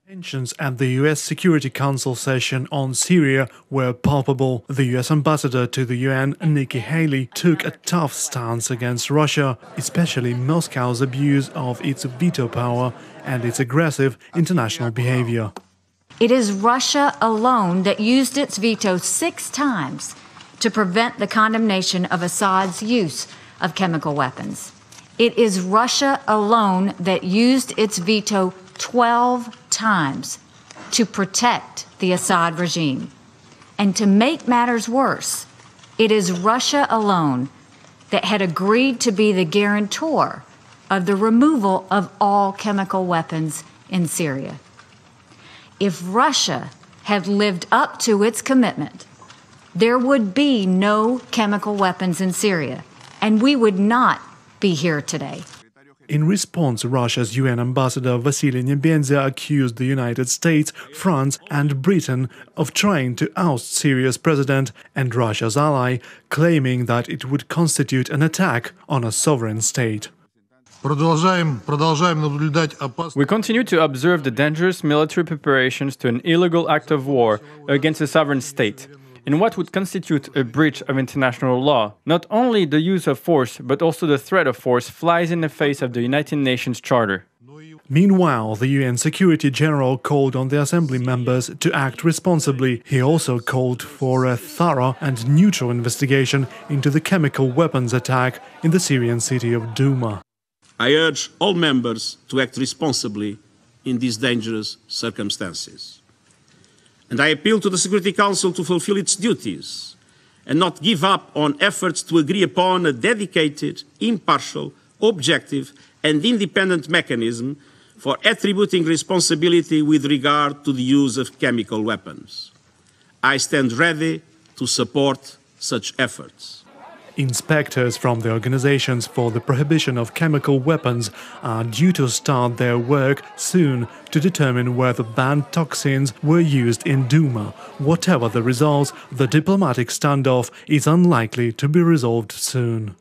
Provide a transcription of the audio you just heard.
Tensions at the US Security Council session on Syria were palpable. The US ambassador to the UN, Nikki Haley, took a tough stance against Russia, especially Moscow's abuse of its veto power and its aggressive international behavior. It is Russia alone that used its veto 6 times to prevent the condemnation of Assad's use of chemical weapons. It is Russia alone that used its veto 12 times to protect the Assad regime. And to make matters worse, it is Russia alone that had agreed to be the guarantor of the removal of all chemical weapons in Syria. If Russia had lived up to its commitment, there would be no chemical weapons in Syria, and we would not be here today. In response, Russia's UN ambassador Vasily Nebenzia accused the United States, France and Britain of trying to oust Syria's president and Russia's ally, claiming that it would constitute an attack on a sovereign state. We continue to observe the dangerous military preparations to an illegal act of war against a sovereign state, in what would constitute a breach of international law. Not only the use of force, but also the threat of force flies in the face of the United Nations Charter. Meanwhile, the UN Security General called on the Assembly members to act responsibly. He also called for a thorough and neutral investigation into the chemical weapons attack in the Syrian city of Douma. I urge all members to act responsibly in these dangerous circumstances. And I appeal to the Security Council to fulfill its duties and not give up on efforts to agree upon a dedicated, impartial, objective and independent mechanism for attributing responsibility with regard to the use of chemical weapons. I stand ready to support such efforts. Inspectors from the Organizations for the Prohibition of Chemical Weapons are due to start their work soon to determine whether banned toxins were used in Douma. Whatever the results, the diplomatic standoff is unlikely to be resolved soon.